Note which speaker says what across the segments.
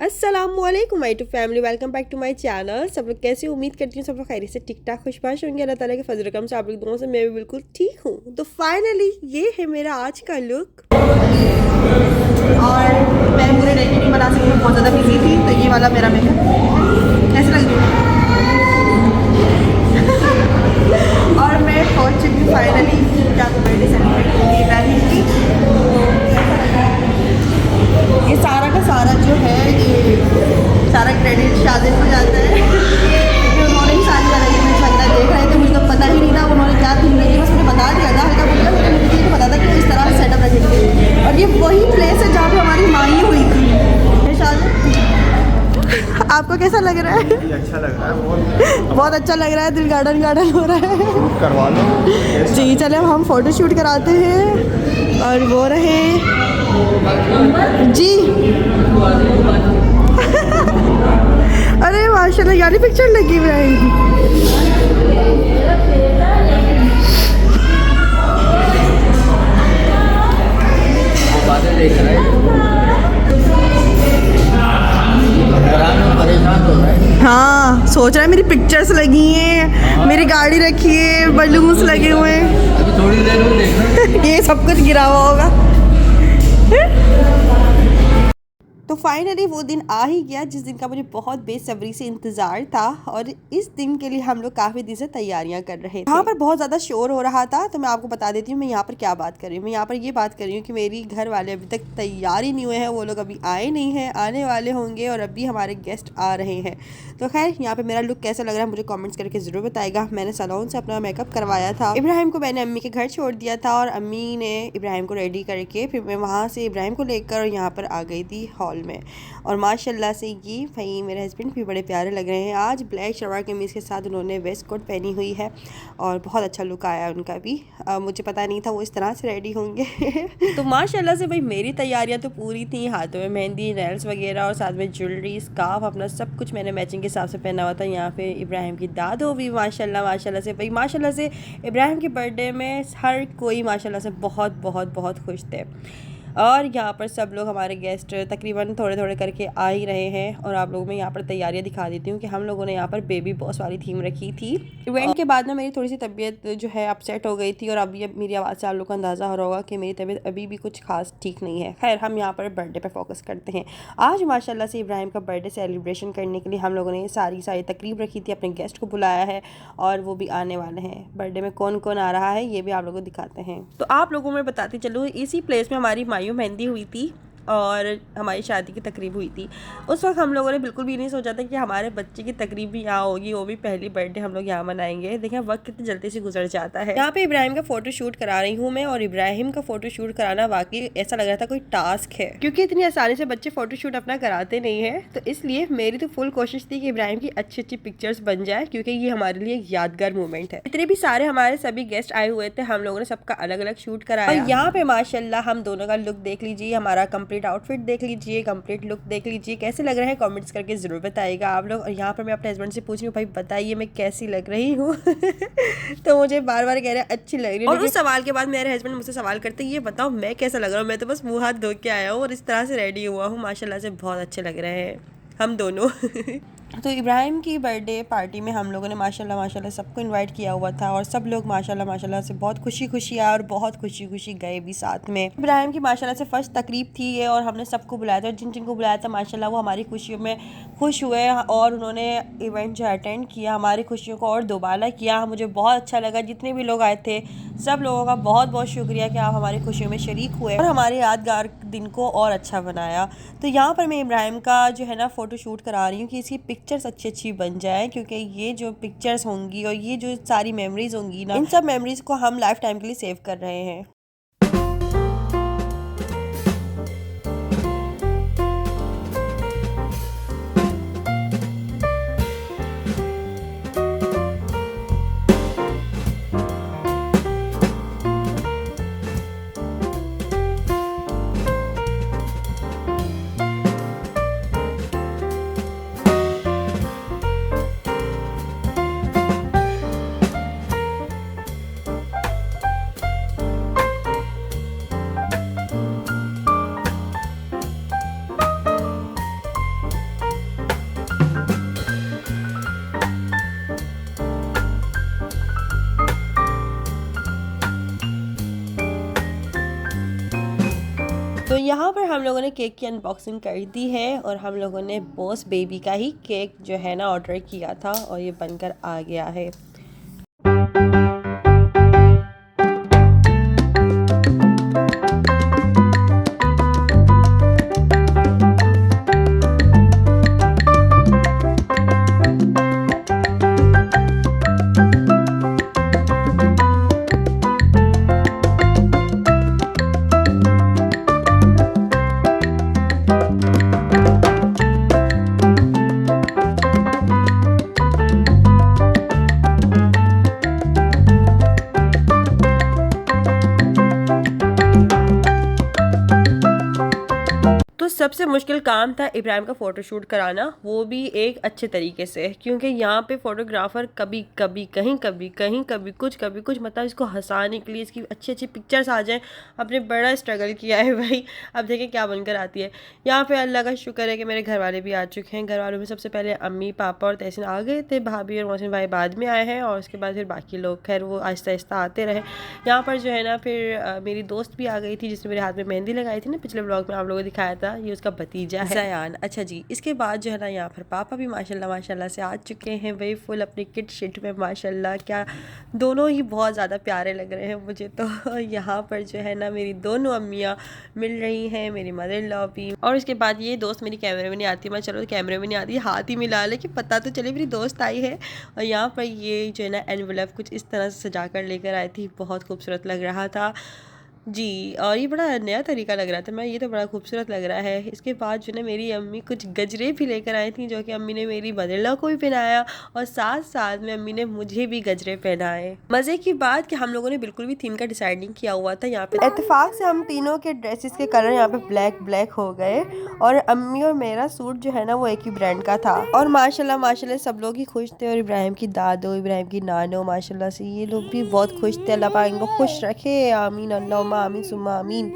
Speaker 1: अस्सलामुअलैकुम my to family, welcome back to my channel. सब लोग कैसे, उम्मीद करती हूँ सब लोग खैरियत से ठीक ठाक खुशबाश होंगे। अल्लाह ताला के फजल करम से आप लोग दोनों से मैं भी बिल्कुल ठीक हूँ। तो फाइनली ये है मेरा आज का लुक और मैं पूरे डे की नहीं बना सकी, मैं बहुत ज़्यादा बिजी थी। तो ये वाला मेरा मेकअप कैसे लग रही है और मैं पहुँच चुकी हूँ फाइनली क्या तो बर्थडे सेलिब्रेट होगी इब्राहिम की। ये सारा का सारा जो है ये सारा क्रेडिट शादिर को जाता है क्योंकि उन्होंने ही सारी अरेंजमेंट वगैरह देख रहे थे। मुझे तो पता ही नहीं था उन्होंने क्या थीम रखी, बस मुझे बता दिया था हल्का फुल्का, लेकिन मुझे नहीं पता था कि इस तरह सेटअप रखेंगे। और ये वही प्लेस है जहाँ पे हमारी माई हुई थी शादी। आपको कैसा लग रहा है?
Speaker 2: अच्छा लग रहा है,
Speaker 1: बहुत अच्छा लग रहा है, दिल गार्डन गार्डन हो रहा है।
Speaker 2: करवा लो
Speaker 1: जी चले अब हम फोटो शूट कराते हैं। और वो रहे जी अरे माशाल्लाह यानी पिक्चर लगी हुई रहेगी। हाँ सोच रहा है मेरी पिक्चर्स लगी हैं, मेरी गाड़ी रखी है, बलून्स लगे हुए हैं।
Speaker 2: अभी थोड़ी देर में देखना
Speaker 1: ये सब कुछ गिरा हुआ होगा। तो फाइनली वो दिन आ ही गया जिस दिन का मुझे बहुत बेसब्री से इंतज़ार था। और इस दिन के लिए हम लोग काफ़ी दिन से तैयारियां कर रहे थे। यहाँ पर बहुत ज़्यादा शोर हो रहा था, तो मैं आपको बता देती हूँ मैं यहाँ पर क्या बात कर रही हूँ। मैं यहाँ पर ये बात कर रही हूँ कि मेरी घर वाले अभी तक तैयार ही नहीं हुए हैं, वो लोग अभी आए नहीं हैं, आने वाले होंगे और अभी हमारे गेस्ट आ रहे हैं। तो खैर यहाँ पर मेरा लुक कैसा लग रहा है मुझे कॉमेंट्स करके ज़रूर बताएगा। मैंने सैलून से अपना मेकअप करवाया था। इब्राहिम को मैंने अम्मी के घर छोड़ दिया था और अम्मी ने इब्राहिम को रेडी करके फिर मैं वहाँ से इब्राहिम को लेकर यहाँ पर आ गई थी हॉल में। और माशाल्लाह से ये भाई मेरे हस्बैंड भी बड़े प्यारे लग रहे हैं। आज ब्लैक शलवार कमीज़ के साथ उन्होंने वेस्ट कोट पहनी हुई है और बहुत अच्छा लुक आया उनका भी। मुझे पता नहीं था वो इस तरह से रेडी होंगे। तो माशाल्लाह से भाई मेरी तैयारियां तो पूरी थी, हाथों में मेहंदी, नेल्स वगैरह और साथ में ज्वेलरी, स्कार्फ, अपना सब कुछ मैंने मैचिंग के हिसाब से पहना हुआ था। यहाँ पे इब्राहिम की दादो भी माशाल्लाह से भाई माशाल्लाह से इब्राहिम के बर्थडे में हर कोई माशाल्लाह से बहुत बहुत बहुत खुश थे। और यहाँ पर सब लोग हमारे गेस्ट तकरीबन थोड़े थोड़े करके आ ही रहे हैं। और आप लोगों में यहाँ पर तैयारियाँ दिखा देती हूँ कि हम लोगों ने यहाँ पर बेबी बॉस वाली थीम रखी थी। इवेंट के बाद में मेरी थोड़ी सी तबीयत जो है अपसेट हो गई थी और अभी अब मेरी आवाज़ से आप लोगों को अंदाज़ा हो रहा होगा कि मेरी तबीयत अभी भी कुछ खास ठीक नहीं है। खैर हम यहाँ पर बर्थडे पर फोकस करते हैं। आज माशाल्लाह से इब्राहिम का बर्थडे सेलिब्रेशन करने के लिए हम लोगों ने सारी तकरीब रखी थी, अपने गेस्ट को बुलाया है और वो भी आने वाले हैं। बर्थडे में कौन कौन आ रहा है ये भी आप लोगों को दिखाते हैं। तो आप लोगों में बताती चलूँ, इसी प्लेस में हमारी मायूं मेहंदी हुई थी और हमारी शादी की तकरीब हुई थी। उस वक्त हम लोगों ने बिल्कुल भी नहीं सोचा था कि हमारे बच्चे की तकरीब भी यहाँ होगी, वो भी पहली बर्थडे हम लोग यहाँ मनाएंगे। देखें वक्त कितनी जल्दी से गुजर जाता है। यहाँ पे इब्राहिम का फोटो शूट करा रही हूँ मैं, और इब्राहिम का फोटो शूट कराना वाकई ऐसा लग रहा था कोई टास्क है, क्योंकि इतनी आसानी से बच्चे फोटो शूट अपना कराते नहीं है। तो इसलिए मेरी तो फुल कोशिश थी कि इब्राहिम की अच्छी अच्छी पिक्चर्स बन जाए, क्योंकि ये हमारे लिए एक यादगार मोमेंट है। इतने भी सारे हमारे सभी गेस्ट आए हुए थे, हम लोगों ने सबका अलग अलग शूट कराया। और यहाँ पे माशाल्लाह हम दोनों का लुक देख लीजिए, हमारा कंप्लीट आउटफिट देख लीजिए, कंप्लीट लुक देख लीजिए। कैसे लग रहे हैं कमेंट्स करके जरूर बताइएगा आप लोग। और यहाँ पर मैं अपने हस्बैंड से पूछ रही हूँ भाई बताइए मैं कैसी लग रही हूँ। तो मुझे बार बार कह रहे हैं अच्छी लग रही है। और उस सवाल के बाद मेरे हस्बैंड मुझसे सवाल करते हैं ये बताओ मैं कैसा लग रहा हूँ। मैं तो बस मुँह हाथ धो के आया हूँ और इस तरह से रेडी हुआ हूँ। माशाल्लाह से बहुत अच्छे लग रहे हैं हम दोनों। तो इब्राहिम की बर्थडे पार्टी में हम लोगों ने माशाल्लाह सबको इनवाइट किया हुआ था और सब लोग माशाल्लाह से बहुत खुशी आए और बहुत खुशी गए भी साथ में। इब्राहिम की माशाल्लाह से फर्स्ट तकरीब थी ये और हमने सबको बुलाया था। जिन जिनको बुलाया था माशाल्लाह वो हमारी खुशियों में खुश हुए और उन्होंने इवेंट जो अटेंड किया हमारी खुशियों को और दोबारा किया। मुझे बहुत अच्छा लगा, जितने भी लोग आए थे सब लोगों का बहुत बहुत शुक्रिया कि आप हमारी खुशियों में शरीक हुए और हमारे यादगार दिन को और अच्छा बनाया। तो यहाँ पर मैं इब्राहिम का जो है ना फ़ोटो शूट करा रही हूँ कि इसकी पिक्चर्स अच्छी बन जाए, क्योंकि ये जो पिक्चर्स होंगी और ये जो सारी मेमोरीज होंगी ना, इन सब मेमोरीज को हम लाइफ टाइम के लिए सेव कर रहे हैं। हम लोगों ने केक की अनबॉक्सिंग कर दी है और हम लोगों ने बॉस बेबी का ही केक जो है ना ऑर्डर किया था और ये बनकर आ गया है। सबसे मुश्किल काम था इब्राहिम का फ़ोटोशूट कराना, वो भी एक अच्छे तरीके से, क्योंकि यहाँ पे फ़ोटोग्राफ़र कभी कभी कहीं कभी कुछ मतलब इसको हंसाने के लिए इसकी अच्छी अच्छी पिक्चर्स आ जाएं। आपने बड़ा स्ट्रगल किया है भाई, अब देखें क्या बनकर आती है। यहाँ पे अल्लाह का शुक्र है कि मेरे घर वाले भी आ चुके हैं। घर वालों में सबसे पहले अम्मी पापा और तहसीन आ गए थे, भाभी और मोहसिन भाई बाद में आए हैं और उसके बाद फिर बाकी लोग, खैर वो आहिस्ता आहिस्ता आते रहे। यहाँ पर जो है ना फिर मेरी दोस्त भी आ गई थी जिसने मेरे हाथ में मेहंदी लगाई थी ना, पिछले ब्लॉग में आप लोगों को दिखाया था, ये उसका भतीजा है ज़यान। अच्छा जी, इसके बाद जो है ना यहाँ पर पापा भी माशाल्लाह से आ चुके हैं भाई, फुल अपनी किट शिट में माशाल्लाह, क्या दोनों ही बहुत ज़्यादा प्यारे लग रहे हैं मुझे तो। यहाँ पर जो है ना मेरी दोनों अम्मियाँ मिल रही हैं, मेरी मदर इन लॉ भी। और इसके बाद ये दोस्त मेरी कैमरे में नहीं आती, मैं चलो कैमरे में नहीं आती, हाथ ही मिला ले कि पता तो चले मेरी दोस्त आई है। और यहाँ पर ये जो है ना एनवेलप कुछ इस तरह से सजा कर लेकर आई थी, बहुत खूबसूरत लग रहा था जी। और ये बड़ा नया तरीका लग रहा था, मैं ये तो बड़ा खूबसूरत लग रहा है। इसके बाद जो है मेरी अम्मी कुछ गजरे भी लेकर आई थी, जो कि अम्मी ने मेरी मदर-इन-लॉ को भी पहनाया और साथ साथ में अम्मी ने मुझे भी गजरे पहनाए। मज़े की बात कि हम लोगों ने बिल्कुल भी थीम का डिसाइड नहीं किया हुआ था। यहाँ पे इत्तेफाक से हम तीनों के ड्रेसेस के कलर यहाँ पे ब्लैक हो गए और अम्मी और मेरा सूट जो है ना वो एक ही ब्रांड का था। और माशाल्लाह सब लोग ही खुश थे और इब्राहिम की दादो, इब्राहिम की नानो माशाल्लाह से ये लोग भी बहुत खुश थे। अल्लाह पाक इनको खुश रखे, आमीन अल्लाहुम्मा आमीन सुम्मा आमीन।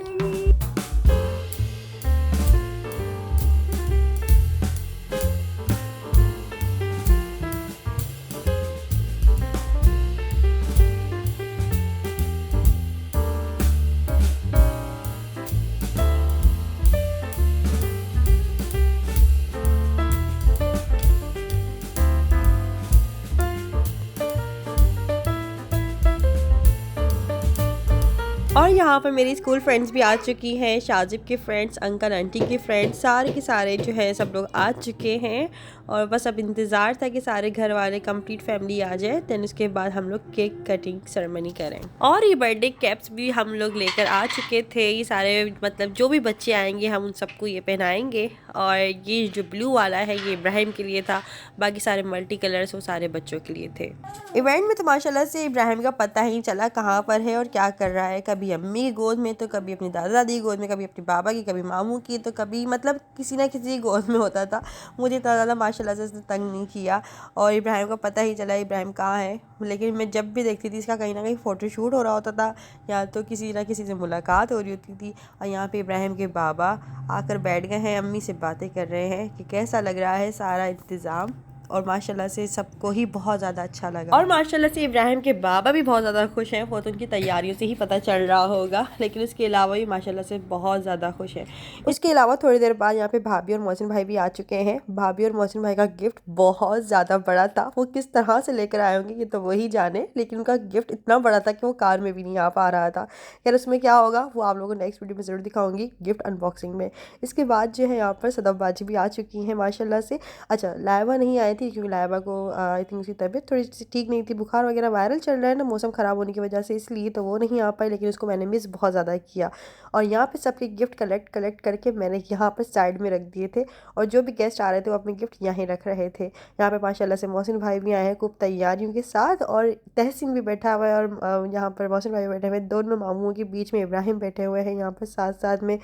Speaker 1: और यहाँ पर मेरी स्कूल फ्रेंड्स भी आ चुकी हैं, शाजिब के फ्रेंड्स, अंकल आंटी के फ्रेंड्स, सारे के सारे जो है सब लोग आ चुके हैं। और बस अब इंतज़ार था कि सारे घर वाले कंप्लीट फैमिली आ जाए, देन उसके बाद हम लोग केक कटिंग सेरेमनी करें। और ये बर्थडे कैप्स भी हम लोग लेकर आ चुके थे, ये सारे मतलब जो भी बच्चे आएंगे हम उन सबको ये पहनाएंगे। और ये जो ब्लू वाला है ये इब्राहिम के लिए था, बाकी सारे मल्टी कलर्स वो सारे बच्चों के लिए थे। इवेंट में तो माशाल्लाह से इब्राहिम का पता ही चला कहाँ पर है और क्या कर रहा है, कभी अम्मी की गोद में तो कभी अपनी दादा दादी की गोद में, कभी अपने बाबा की, कभी मामू की, तो कभी मतलब किसी ना किसी गोद में होता था। मुझे इतना ज़्यादा माशाल्लाह से तंग नहीं किया और इब्राहिम का पता ही चला इब्राहिम कहाँ है। लेकिन मैं जब भी देखती थी इसका कहीं ना कहीं फ़ोटोशूट हो रहा होता था या तो किसी ना किसी से मुलाकात हो रही होती थी। और यहाँ पे इब्राहिम के बाबा आकर बैठ गए हैं, अम्मी से बातें कर रहे हैं कि कैसा लग रहा है सारा इंतज़ाम। और माशाल्लाह से सबको ही बहुत ज़्यादा अच्छा लगा। और माशाल्लाह से इब्राहिम के बाबा भी बहुत ज़्यादा खुश हैं, वो तो उनकी तैयारियों से ही पता चल रहा होगा, लेकिन उसके अलावा भी माशाल्लाह से बहुत ज़्यादा खुश हैं। उसके अलावा थोड़ी देर बाद यहाँ पे भाभी और मोहसिन भाई भी आ चुके हैं। भाभी और मोहसिन भाई का गिफ्ट बहुत ज़्यादा बड़ा था, वो किस तरह से लेकर आए होंगे ये तो वही जाने, लेकिन उनका गिफ्ट इतना बड़ा था कि वो कार में भी नहीं आ पा रहा था। यार उसमें क्या होगा वो आप लोगों को नेक्स्ट वीडियो में ज़रूर दिखाऊंगी गिफ्ट अनबॉक्सिंग में। इसके बाद जो है यहाँ पर सदफ बाजी भी आ चुकी हैं माशाल्लाह से। अच्छा लाइबा नहीं आई थी क्योंकि लाइबा को आई थिंक उसकी तबीयत थोड़ी सी ठीक नहीं थी, बुखार वगैरह वायरल चल रहा है ना मौसम ख़राब होने की वजह से, इसलिए तो वो नहीं आ पाई, लेकिन उसको मैंने मिस बहुत ज़्यादा किया। और यहाँ पे सबके गिफ्ट कलेक्ट करके मैंने यहाँ पर साइड में रख दिए थे और जो भी गेस्ट आ रहे थे वो अपने गिफ्ट यहीं रख रहे थे। यहाँ पे माशाल्लाह से मोहसिन भाई भी आए हैं खूब तैयारियों के साथ और तहसीन भी बैठा हुआ है और यहाँ पर मोहसिन भाई बैठे हुए हैं, दोनों मामूओं के बीच में इब्राहिम बैठे हुए हैं, यहाँ पर साथ साथ में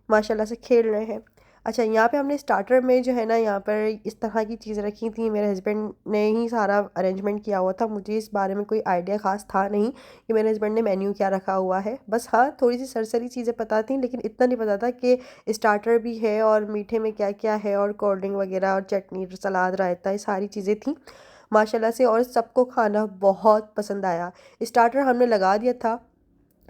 Speaker 1: माशाल्लाह से खेल रहे हैं। अच्छा यहाँ पे हमने स्टार्टर में जो है ना यहाँ पर इस तरह की चीज़ रखी थी, मेरे हस्बैंड ने ही सारा अरेंजमेंट किया हुआ था, मुझे इस बारे में कोई आइडिया ख़ास था नहीं कि मेरे हस्बैंड ने मेन्यू क्या रखा हुआ है। बस हाँ थोड़ी सी सरसरी चीज़ें पता थी, लेकिन इतना नहीं पता था कि स्टार्टर भी है और मीठे में क्या क्या है और कोल्ड ड्रिंक वगैरह और चटनी सलाद रायता ये सारी चीज़ें थी माशाल्लाह से। और सबको खाना बहुत पसंद आया। स्टार्टर हमने लगा दिया था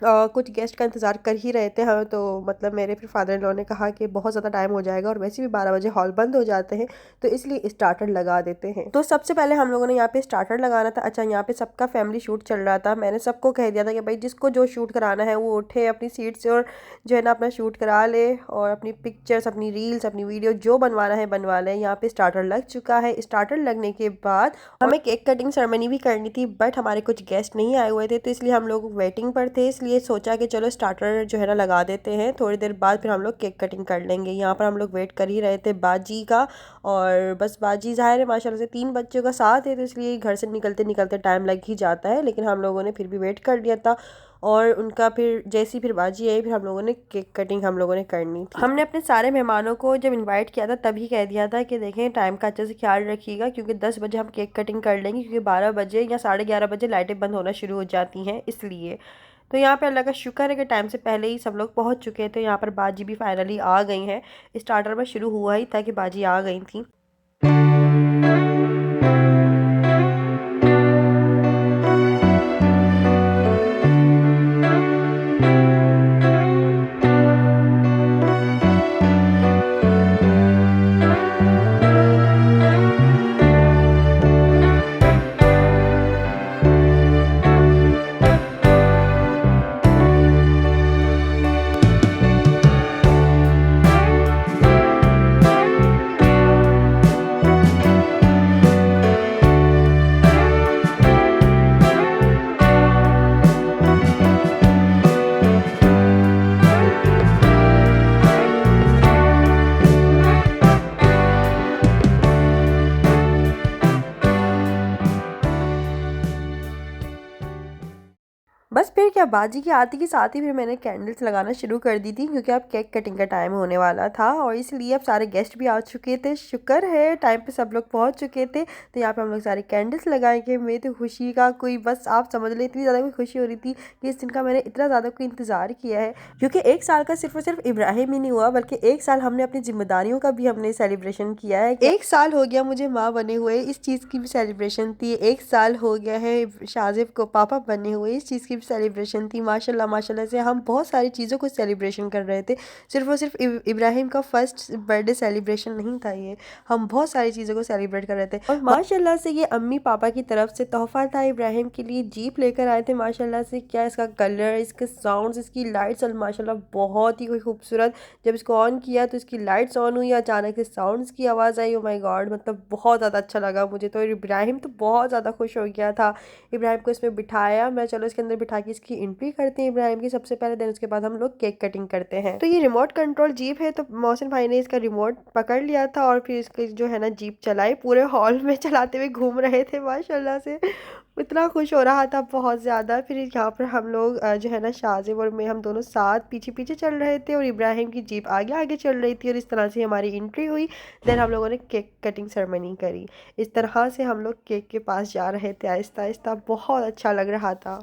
Speaker 1: कुछ गेस्ट का इंतज़ार कर ही रहे थे हम, तो मतलब मेरे फिर फादर इन लॉ ने कहा कि बहुत ज़्यादा टाइम हो जाएगा और वैसे भी 12 बजे हॉल बंद हो जाते हैं, तो इसलिए स्टार्टर लगा देते हैं। तो सबसे पहले हम लोगों ने यहाँ पे स्टार्टर लगाना था। अच्छा, यहाँ पे सबका फैमिली शूट चल रहा था। मैंने सबको कह दिया था कि भाई जिसको जो शूट कराना है वो उठे अपनी सीट से और जो है ना अपना शूट करा ले, और अपनी पिक्चर्स, अपनी रील्स, अपनी वीडियो जो बनवाना है बनवा लें। यहाँ पे स्टार्टर लग चुका है। स्टार्टर लगने के बाद हमें केक कटिंग सेरेमनी भी करनी थी, बट हमारे कुछ गेस्ट नहीं आए हुए थे, तो इसलिए हम लोग वेटिंग पर थे। इसलिए सोचा कि चलो स्टार्टर जो है ना लगा देते हैं, थोड़ी देर बाद फिर हम लोग केक कटिंग कर लेंगे। यहाँ पर हम लोग वेट कर ही रहे थे बाजी का, और बस बाजी ज़ाहिर है माशाल्लाह से 3 बच्चों का साथ है, तो इसलिए घर से निकलते निकलते टाइम लग ही जाता है, लेकिन हम लोगों ने फिर भी वेट कर लिया था। और उनका फिर जैसी फिर बाजी आई, फिर हम लोगों ने केक कटिंग हम लोगों ने करनी थी। हमने अपने सारे मेहमानों को जब इनवाइट किया था तभी कह दिया था कि देखें टाइम का अच्छे से ख्याल रखिएगा, क्योंकि 10 बजे हम केक कटिंग कर लेंगे, क्योंकि 12 बजे या 11:30 बजे लाइटें बंद होना शुरू हो जाती हैं इसलिए। तो यहाँ पे अल्लाह का शुक्र है कि टाइम से पहले ही सब लोग पहुँच चुके थे। यहाँ पर बाजी भी फाइनली आ गई हैं। स्टार्टर में शुरू हुआ ही था कि बाजी आ गई थी। बस फिर क्या, बाजी की आरती के साथ ही फिर मैंने कैंडल्स लगाना शुरू कर दी थी, क्योंकि अब केक कटिंग का टाइम होने वाला था और इसलिए अब सारे गेस्ट भी आ चुके थे। शुक्र है टाइम पे सब लोग पहुंच चुके थे। तो यहाँ पे हम लोग सारे कैंडल्स लगाएंगे। मेरी तो खुशी का कोई, बस आप समझ लें इतनी ज़्यादा कोई खुशी हो रही थी कि इस दिन का मैंने इतना ज़्यादा कोई इंतज़ार किया है, क्योंकि 1 साल का सिर्फ और सिर्फ इब्राहिम ही नहीं हुआ, बल्कि 1 साल हमने अपनी जिम्मेदारियों का भी हमने सेलिब्रेशन किया है। 1 साल हो गया मुझे माँ बने हुए, इस चीज़ की भी सेलिब्रेशन थी। 1 साल हो गया है शाजिब को पापा बने हुए, इस चीज़ की भी सेलिब्रेशन थी। माशाल्लाह माशाल्लाह से हम बहुत सारी चीज़ों को सेलिब्रेशन कर रहे थे। सिर्फ और सिर्फ इब्राहिम का फर्स्ट बर्थडे सेलिब्रेशन नहीं था ये, हम बहुत सारी चीज़ों को सेलिब्रेट कर रहे थे। और माशाल्लाह से ये अम्मी पापा की तरफ से तोहफा था। इब्राहिम के लिए जीप लेकर आए थे। माशाल्लाह से क्या इसका कलर, इसके साउंड्स, इसकी लाइट्स और माशाल्लाह बहुत ही कोई खूबसूरत। जब इसको ऑन किया तो इसकी लाइट्स ऑन हुई, अचानक से साउंड्स की आवाज़ आई। ओ माय गॉड, मतलब बहुत ज़्यादा अच्छा लगा मुझे तो। इब्राहिम तो बहुत ज़्यादा खुश हो गया था। इब्राहिम को इसमें बिठाया, मैं चलो इसके अंदर बिठा के इसकी एंट्री करते हैं इब्राहिम की सबसे पहले, देन उसके बाद हम लोग केक कटिंग करते हैं। तो ये रिमोट कंट्रोल जीप है, तो मोहसिन भाई ने इसका रिमोट पकड़ लिया था और फिर इसकी जो है ना जीप चलाई, पूरे हॉल में चलाते हुए घूम रहे थे। माशाल्लाह से इतना खुश हो रहा था बहुत ज़्यादा। फिर यहाँ पर हम लोग जो है ना शाजिब और मैं, हम दोनों साथ पीछे पीछे चल रहे थे और इब्राहिम की जीप आगे आगे चल रही थी, और इस तरह से हमारी एंट्री हुई। देन हम लोगों ने केक कटिंग सेरेमनी करी। इस तरह से हम लोग केक के पास जा रहे थे आहिस्ता आहिस्ता, बहुत अच्छा लग रहा था।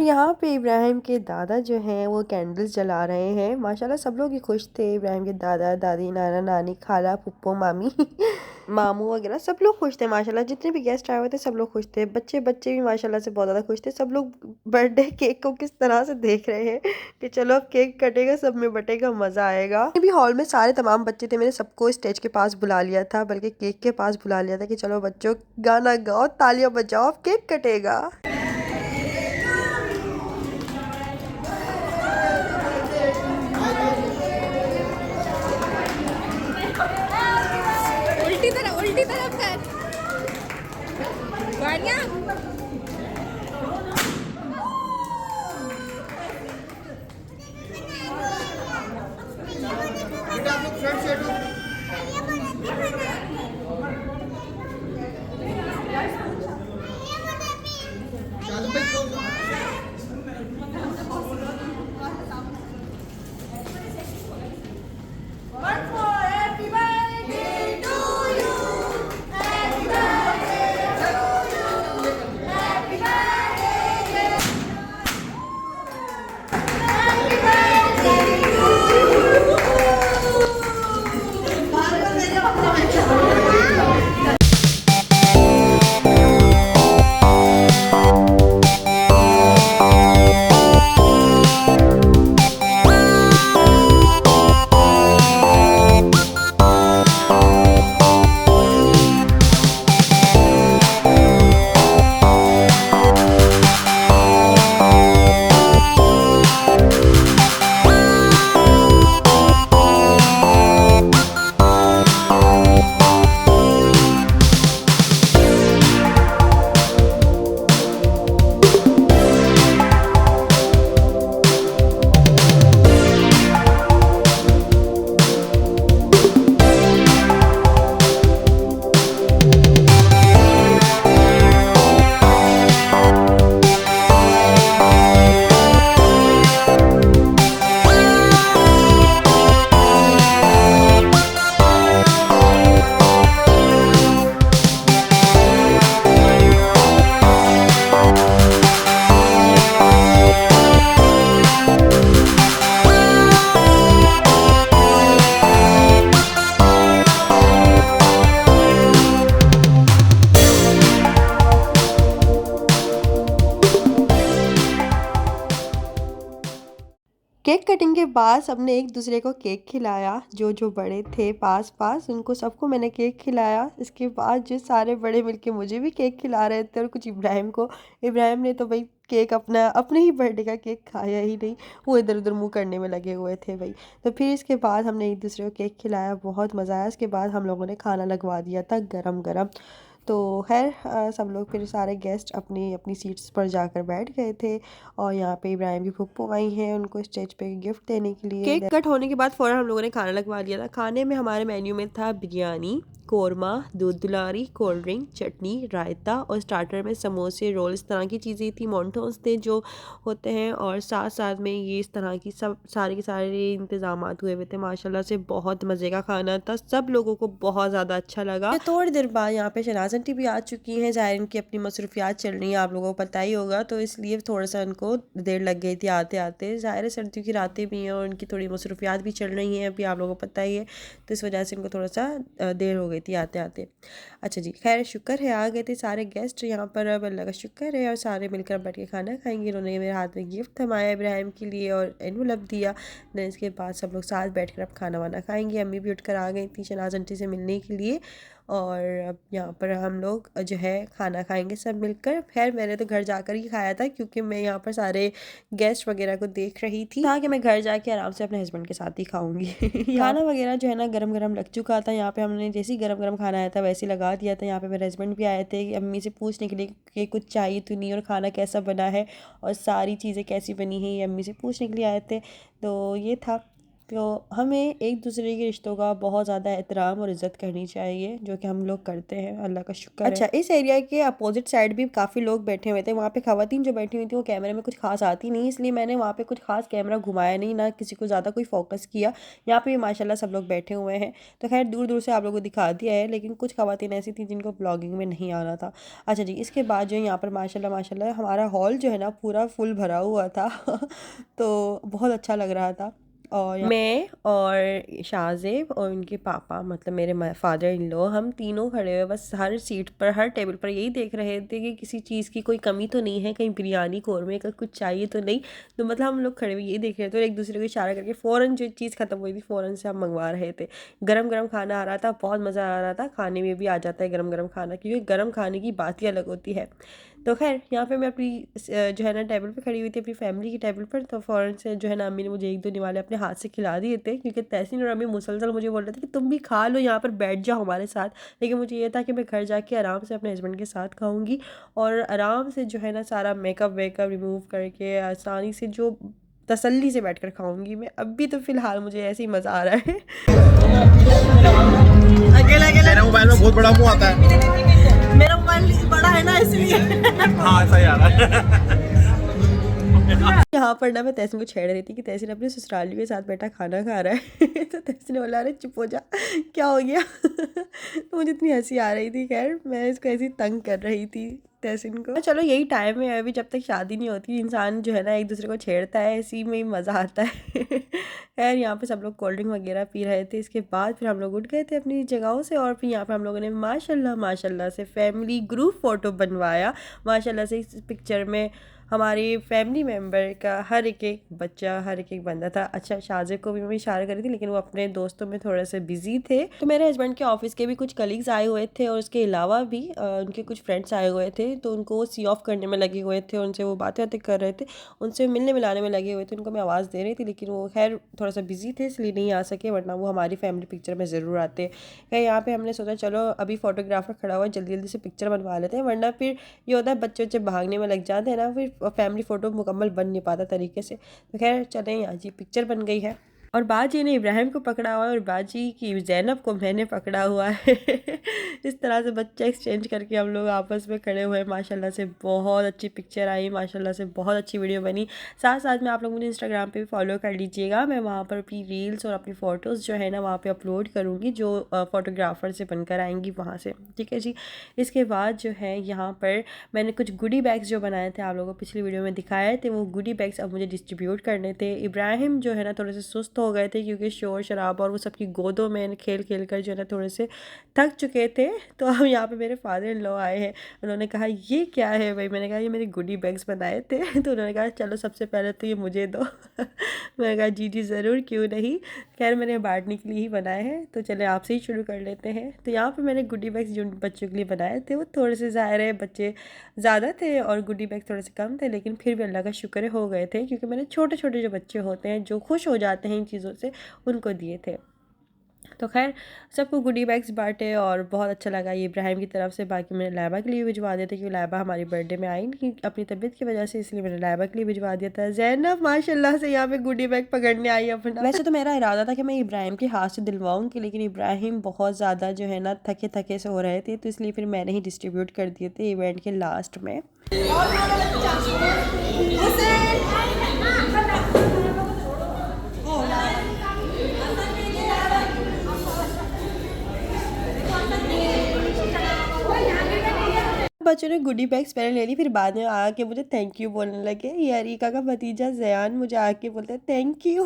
Speaker 1: यहाँ पे इब्राहिम के दादा जो हैं वो कैंडल्स जला रहे हैं। माशाल्लाह सब लोग ही खुश थे। इब्राहिम के दादा दादी, नाना नानी, खाला, फुप्पो, मामी मामू वगैरह सब लोग खुश थे। माशाल्लाह जितने भी गेस्ट आए हुए थे सब लोग खुश थे। बच्चे बच्चे भी माशाल्लाह से बहुत ज़्यादा खुश थे। सब लोग बर्थडे केक को किस तरह से देख रहे हैं कि चलो अब केक कटेगा, सब में बटेगा, मज़ा आएगा। भी हॉल में सारे तमाम बच्चे थे, मैंने सबको स्टेज के पास बुला लिया था, बल्कि केक के पास बुला लिया था कि चलो बच्चों गाना गाओ, तालियां बजाओ, केक कटेगा।
Speaker 3: उल्टी तरफ कर गाड़ियाँ।
Speaker 1: बाद सबने एक दूसरे को केक खिलाया, जो जो बड़े थे पास पास उनको सबको मैंने केक खिलाया। इसके बाद जो सारे बड़े मिलके मुझे भी केक खिला रहे थे और कुछ इब्राहिम को। इब्राहिम ने तो भाई केक अपने ही बर्थडे का केक खाया ही नहीं, वो इधर उधर मुंह करने में लगे हुए थे भाई। तो फिर इसके बाद हमने एक दूसरे को केक खिलाया, बहुत मज़ा आया। इसके बाद हम लोगों ने खाना लगवा दिया था गरम गरम। तो खैर सब लोग फिर सारे गेस्ट अपनी अपनी सीट्स पर जाकर बैठ गए थे और यहाँ पे इब्राहिम की फूफो आई हैं उनको स्टेज पे गिफ्ट देने के लिए। केक कट होने के बाद फ़ौरन हम लोगों ने खाना लगवा लिया था। खाने में हमारे मेन्यू में था बिरयानी, कोरमा, दूध दुलारी, कोल्ड ड्रिंक, चटनी, रायता और स्टार्टर में समोसे, रोल, इस तरह की चीज़ें थी। मोन्टोस थे जो होते हैं और साथ साथ में ये इस तरह की सब सारे के सारे इंतज़ामात हुए हुए थे। माशाल्लाह से बहुत मज़े का खाना था, सब लोगों को बहुत ज़्यादा अच्छा लगा। थोड़ी देर बाद यहाँ पे शहनाज आंटी भी आ चुकी हैं। ज़ाहिर इनकी अपनी मसरूफियात चल रही हैं, आप लोगों को पता ही होगा, तो इसलिए थोड़ा सा उनको देर लग गई थी आते आते। ज़ाहिर सर्दियों की रातें भी हैं और उनकी थोड़ी मसरूफियात भी चल रही हैं, अभी आप लोगों को पता ही है, तो इस वजह से इनको थोड़ा सा देर हो गई थी आते आते। अच्छा जी, खैर शुक्र है आ गए थे सारे गेस्ट यहाँ पर, अब अल्लाह का शुक्र है, और सारे मिलकर बैठ के खाना खाएंगे। उन्होंने मेरे हाथ में गिफ्ट थमाया इब्राहिम के लिए और एनवलप दिया। देन इसके बाद सब लोग साथ बैठकर अब खाना वाना खाएंगे। अम्मी भी उठकर आ गई थी शहनाज आंटी से मिलने के लिए और अब यहाँ पर हम लोग जो है खाना खाएंगे सब मिलकर। खैर मैंने तो घर जाकर ही खाया था क्योंकि मैं यहाँ पर सारे गेस्ट वगैरह को देख रही थी, ताकि मैं घर जाके आराम से अपने हस्बैंड के साथ ही खाऊंगी। खाना वगैरह जो है ना गरम गरम लग चुका था। यहाँ पे हमने जैसे ही गरम गरम खाना आया था वैसे ही लगा दिया था। यहाँ पे मेरे हस्बैंड भी आए थे अम्मी से पूछने के लिए कि कुछ चाहिए तो नहीं और खाना कैसा बना है और सारी चीज़ें कैसी बनी है, ये अम्मी से पूछने के लिए आए थे। तो ये था, तो हमें एक दूसरे के रिश्तों का बहुत ज़्यादा एहतराम और इज़्ज़त करनी चाहिए, जो कि हम लोग करते हैं, अल्लाह का शुक्र है। अच्छा, इस एरिया के अपोजिट साइड भी काफ़ी लोग बैठे हुए थे। वहाँ पे ख़वातीन जो बैठी हुई थी वो कैमरे में कुछ खास आती नहीं, इसलिए मैंने वहाँ पे कुछ खास कैमरा घुमाया नहीं, ना किसी को ज़्यादा कोई फोकस किया। यहाँ पे भी माशाल्लाह सब लोग बैठे हुए हैं, तो खैर दूर दूर से आप लोगों को दिखा दिया है, लेकिन कुछ ख़वातीन ऐसी थी जिनको ब्लॉगिंग में नहीं आना था। अच्छा जी, इसके बाद जो यहाँ पर माशाल्लाह माशाल्लाह हमारा हॉल जो है ना पूरा फुल भरा हुआ था तो बहुत अच्छा लग रहा था। और मैं और शाहज़ेब और उनके पापा, मतलब मेरे फादर इन लॉ, हम तीनों खड़े हुए बस हर सीट पर हर टेबल पर यही देख रहे थे कि किसी चीज़ की कोई कमी तो नहीं है, कहीं बिरयानी कौरमे का कुछ चाहिए तो नहीं। तो मतलब हम लोग खड़े हुए यही देख रहे थे और एक दूसरे को इशारा करके फ़ौरन जो चीज़ ख़त्म हुई थी फ़ौरन से हम मंगवा रहे थे। गरम गरम खाना आ रहा था, बहुत मज़ा आ रहा था। खाने में भी आ जाता है गरम गरम खाना, क्योंकि गरम खाने की बात ही अलग होती है। तो खैर यहाँ पे मैं अपनी जो है ना टेबल पे खड़ी हुई थी अपनी फैमिली की टेबल पर, तो फ़ौरन से जो है ना अम्मी ने मुझे एक दो निवाले अपने हाथ से खिला दिए थे, क्योंकि तहसीन और अम्मी मुसलसल मुझे बोल रहे थे कि तुम भी खा लो, यहाँ पर बैठ जाओ हमारे साथ। लेकिन मुझे ये था कि मैं घर जाके आराम से अपने हस्बैंड के साथ खाऊंगी और आराम से जो है ना सारा मेकअप वेकअप रिमूव करके आसानी से जो तसल्ली से बैठ कर खाऊंगी मैं। अभी तो फ़िलहाल मुझे ऐसे ही मज़ा आ रहा है।
Speaker 2: अकेला अकेला मेरा मोबाइल में बहुत बड़ा मुंह आता है,
Speaker 1: मेरा मोबाइल बड़ा है ना इसलिए।
Speaker 2: हाँ सही आ रहा है।
Speaker 1: यहाँ पर ना मैं तहसीन को छेड़ रही थी कि तहसीन अपने ससुराली के साथ बैठा खाना खा रहा है तो तहसीन ने बोला अरे चुप हो जा, क्या हो गया तो मुझे इतनी हंसी आ रही थी। खैर मैं इसको ऐसी तंग कर रही थी तहसीन को। चलो यही टाइम है अभी, जब तक शादी नहीं होती इंसान जो है ना एक दूसरे को छेड़ता है, इसी में ही मज़ा आता है। खैर यहाँ पे सब लोग कोल्ड ड्रिंक वगैरह पी रहे थे। इसके बाद फिर हम लोग उठ गए थे अपनी जगहों से और फिर यहाँ पे हम लोगों ने माशाल्लाह माशाल्लाह से फैमिली ग्रुप फ़ोटो बनवाया। माशाल्लाह से इस पिक्चर में हमारी फैमिली मेम्बर का हर एक बच्चा, हर एक बंदा था। अच्छा, शाहज़ेब को भी मैं इशारा करी थी लेकिन वो अपने दोस्तों में थोड़ा सा बिजी थे। तो मेरे हस्बैंड के ऑफिस के भी कुछ कलीग्स आए हुए थे और उसके अलावा भी उनके कुछ फ्रेंड्स आए हुए थे, तो उनको वो सी ऑफ करने में लगे हुए थे, उनसे वो बातें कर रहे थे, उनसे मिलने मिलाने में लगे हुए थे। उनको मैं आवाज़ दे रही थी लेकिन वो खैर थोड़ा सा बिजी थे इसलिए नहीं आ सके, वरना वो हमारी फैमिली पिक्चर में ज़रूर आते। खैर यहाँ पर हमने सोचा चलो अभी फोटोग्राफर खड़ा हुआ है, जल्दी जल्दी से पिक्चर बनवा लेते हैं, वरना फिर ये होता है बच्चे बच्चे भागने में लग जाते हैं ना, फिर फैमिली फ़ोटो मुकम्मल बन नहीं पाता तरीके से। तो खैर चलें, यहाँ जी पिक्चर बन गई है और बाजी ने इब्राहिम को पकड़ा हुआ है और बाजी की ज़ैनब को मैंने पकड़ा हुआ है। इस तरह से बच्चा एक्सचेंज करके हम लोग आपस में खड़े हुए। माशाल्लाह से बहुत अच्छी पिक्चर आई, माशाल्लाह से बहुत अच्छी वीडियो बनी। साथ साथ में आप लोग मुझे इंस्टाग्राम पे भी फॉलो कर लीजिएगा, मैं वहाँ पर अपनी रील्स और अपनी फ़ोटोज़ जो है ना वहाँ पर अपलोड करूँगी, जो फ़ोटोग्राफ़र से बनकर आएंगी वहाँ से, ठीक है जी। इसके बाद जो है यहाँ पर मैंने कुछ गुडी बैग्स जो बनाए थे, आप लोगों को पिछली वीडियो में दिखाए थे, वो गुडी बैग्स अब मुझे डिस्ट्रीब्यूट करने थे। इब्राहिम जो है ना थोड़े से सुस्त हो गए थे क्योंकि शोर शराब और वो सबकी गोदों में खेल खेल कर जो है ना थोड़े से थक चुके थे। तो अब यहाँ पे मेरे फादर इन लॉ आए हैं, उन्होंने कहा ये क्या है भाई, मैंने कहा ये मेरे गुडी बैग्स बनाए थे। तो उन्होंने कहा चलो सबसे पहले तो ये मुझे दो। मैंने कहा जी ज़रूर, क्यों नहीं, खैर मैंने बांटने के लिए ही बनाए हैं, तो चले आपसे ही शुरू कर लेते हैं। तो यहाँ पे मैंने गुडी बैग्स जो बच्चों के लिए बनाए थे वो थोड़े से ज़ाहिर है बच्चे ज़्यादा थे और गुडी बैग थोड़े से कम थे, लेकिन फिर भी अल्लाह का शुक्र है हो गए थे, क्योंकि मैंने छोटे छोटे जो बच्चे होते हैं जो खुश हो जाते हैं इन चीज़ों से उनको दिए थे। तो खैर सबको गुडी बैग्स बांटे और बहुत अच्छा लगा ये इब्राहिम की तरफ से। बाकी मैंने लाइबा के लिए भिजवा दिया था क्योंकि लाइबा हमारी बर्थडे में आई नहीं अपनी तबीयत की वजह से, इसलिए मैंने लाइबा के लिए भिजवा दिया था। ज़ैनब माशाल्लाह से यहाँ पे गुडी बैग पकड़ने आई अपना। वैसे तो मेरा इरादा था कि मैं इब्राहिम के हाथ से दिलवाऊँगी, लेकिन इब्राहिम बहुत ज़्यादा जो है ना थके थके से हो रहे थे, तो इसलिए फिर मैंने ही डिस्ट्रीब्यूट कर दिए थे इवेंट के लास्ट में। बच्चों ने गुडी बैग्स पहले ले ली, फिर बाद में आके मुझे थैंक यू बोलने लगे। ये अरीका का भतीजा जयान मुझे आके बोलते हैं थैंक यू।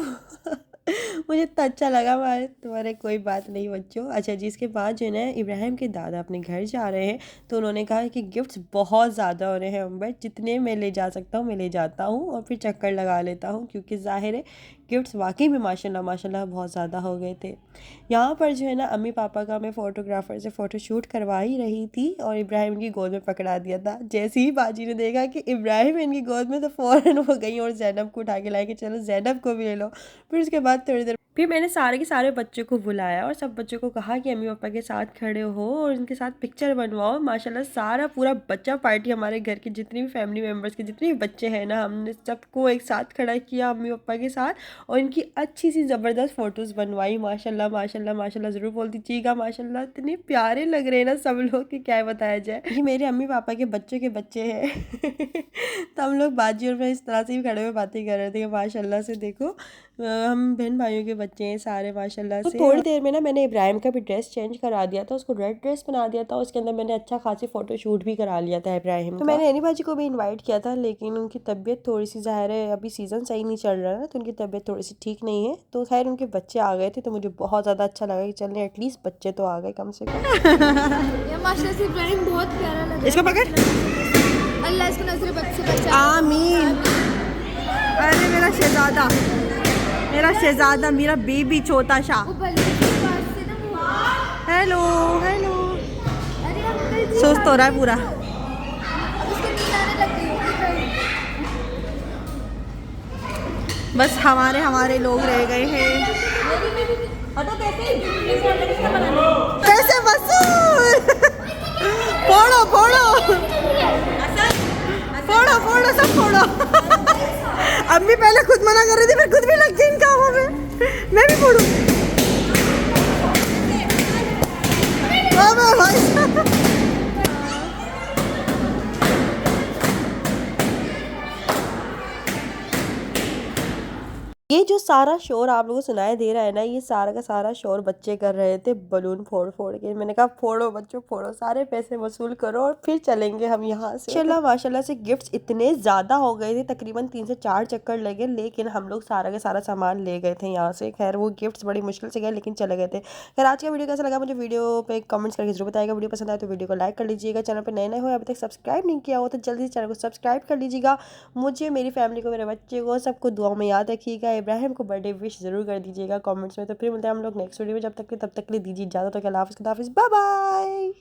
Speaker 1: मुझे इतना अच्छा लगा, हमारे तुम्हारे कोई बात नहीं बच्चों। अच्छा जी, इसके बाद जो है ना इब्राहिम के दादा अपने घर जा रहे हैं, तो उन्होंने कहा कि गिफ्ट्स बहुत ज़्यादा हो रहे हैं उम्र, जितने मैं ले जा सकता हूँ मैं ले जाता हूँ और फिर चक्कर लगा लेता हूँ, क्योंकि ज़ाहिर है गिफ्ट्स वाकई में माशाल्लाह माशाल्लाह बहुत ज़्यादा हो गए थे। यहाँ पर जो है ना अम्मी पापा का मैं फ़ोटोग्राफ़र से फ़ोटो शूट करवा ही रही थी और इब्राहिम इनकी गोद में पकड़ा दिया था। जैसे ही बाजी ने देखा कि इब्राहिम इनकी गोद में, तो फ़ौरन वो गई और ज़ैनब को उठा के लाए कि चलो ज़ैनब को भी ले लो। फिर उसके बाद थोड़ी देर फिर मैंने सारे के सारे बच्चों को बुलाया और सब बच्चों को कहा कि अम्मी पापा के साथ खड़े हो और उनके साथ पिक्चर बनवाओ। माशाल्लाह सारा पूरा बच्चा पार्टी, हमारे घर के जितने भी फैमिली मेम्बर्स के जितने भी बच्चे हैं ना, हमने सबको एक साथ खड़ा किया अम्मी पापा के साथ और इनकी अच्छी सी ज़बरदस्त फ़ोटोज़ बनवाई। माशाल्लाह माशाल्लाह माशाल्लाह ज़रूर बोल दीजिएगा माशाल्लाह, इतने प्यारे लग रहे हैं ना सब लोग कि क्या बताया जाए। ये मेरे अम्मी पापा के बच्चों के बच्चे हैं। तो हम लोग बाजी और मैं इस तरह से ही खड़े हुए बातें कर रहे थे कि माशाल्लाह से देखो हम बहन भाइयों के बच्चे हैं सारे माशाल्लाह से। तो थोड़ी देर में ना मैंने इब्राहिम का भी ड्रेस चेंज करा दिया था, उसको रेड ड्रेस बना दिया था, उसके अंदर मैंने अच्छा खासी फ़ोटो शूट भी करा लिया था इब्राहिम का। तो मैंने एनी बाजी को भी इन्वाइट किया था, लेकिन उनकी तबीयत थोड़ी सी ज़ाहिर है अभी सीज़न सही नहीं चल रहा है ना, तो उनकी तबीयत थोड़ी सी ठीक नहीं है। तो खैर उनके बच्चे आ गए थे, तो मुझे बहुत ज़्यादा अच्छा लगा कि चलने एटलीस्ट बच्चे तो आ गए कम से कम।
Speaker 3: माशाल्लाह से इब्राहिम बहुत प्यारा लगा।
Speaker 1: इसको पकड़,
Speaker 3: अल्लाह इसको नजर बद से बचाए।
Speaker 1: आमीन। अरे मेरा शहजादा, मेरा शहजादा, मेरा बेबी छोटा सा।
Speaker 3: वो बल्ले के पास से ना वो
Speaker 1: हेलो हेलो,
Speaker 3: अरे अंकल जी
Speaker 1: सुस्त हो रहा है पूरा।
Speaker 3: अब उसको नींद आने लग गई।
Speaker 1: बस हमारे लोग रह गए हैं। कैसे वसूल। फोड़ो फोड़ो फोड़ो फोड़ो सब फोड़ो। अम्मी पहले खुद मना कर रही थी, फिर खुद भी लग गई इन कामों में। मैं भी फोड़ूं। भाई ये जो सारा शोर आप लोगों को सुनाई दे रहा है ना, ये सारा का सारा शोर बच्चे कर रहे थे बलून फोड़ फोड़ के। मैंने कहा फोड़ो बच्चों फोड़ो, सारे पैसे वसूल करो और फिर चलेंगे हम यहाँ से। माशाल्लाह माशाल्लाह से गिफ्ट्स इतने ज़्यादा हो गए थे, तकरीबन 3 से 4 चक्कर लगे, लेकिन हम लोग सारा का सारा सामान ले गए थे यहाँ से। खैर वो गिफ्ट्स बड़ी मुश्किल से गए, लेकिन चले गए थे। खैर आज का वीडियो कैसा लगा मुझे वीडियो पे कमेंट्स करके जरूर बताएगा। वीडियो पसंद आए तो वीडियो को लाइक कर लीजिएगा। चैनल पर नए हो अभी तक सब्सक्राइब नहीं किया हो तो जल्दी से चैनल को सब्सक्राइब कर लीजिएगा। मुझे, मेरी फैमिली को, मेरे बच्चे को, सबको दुआ में याद रखिएगा। इब्राहिम को बर्थडे विश जरूर कर दीजिएगा कमेंट्स में। तो फिर मिलते हैं हम लोग नेक्स्ट वीडियो में, तब तक के लिए दीजिए इजाजत। तो अल्लाह हाफ़िज़, बाय बाय।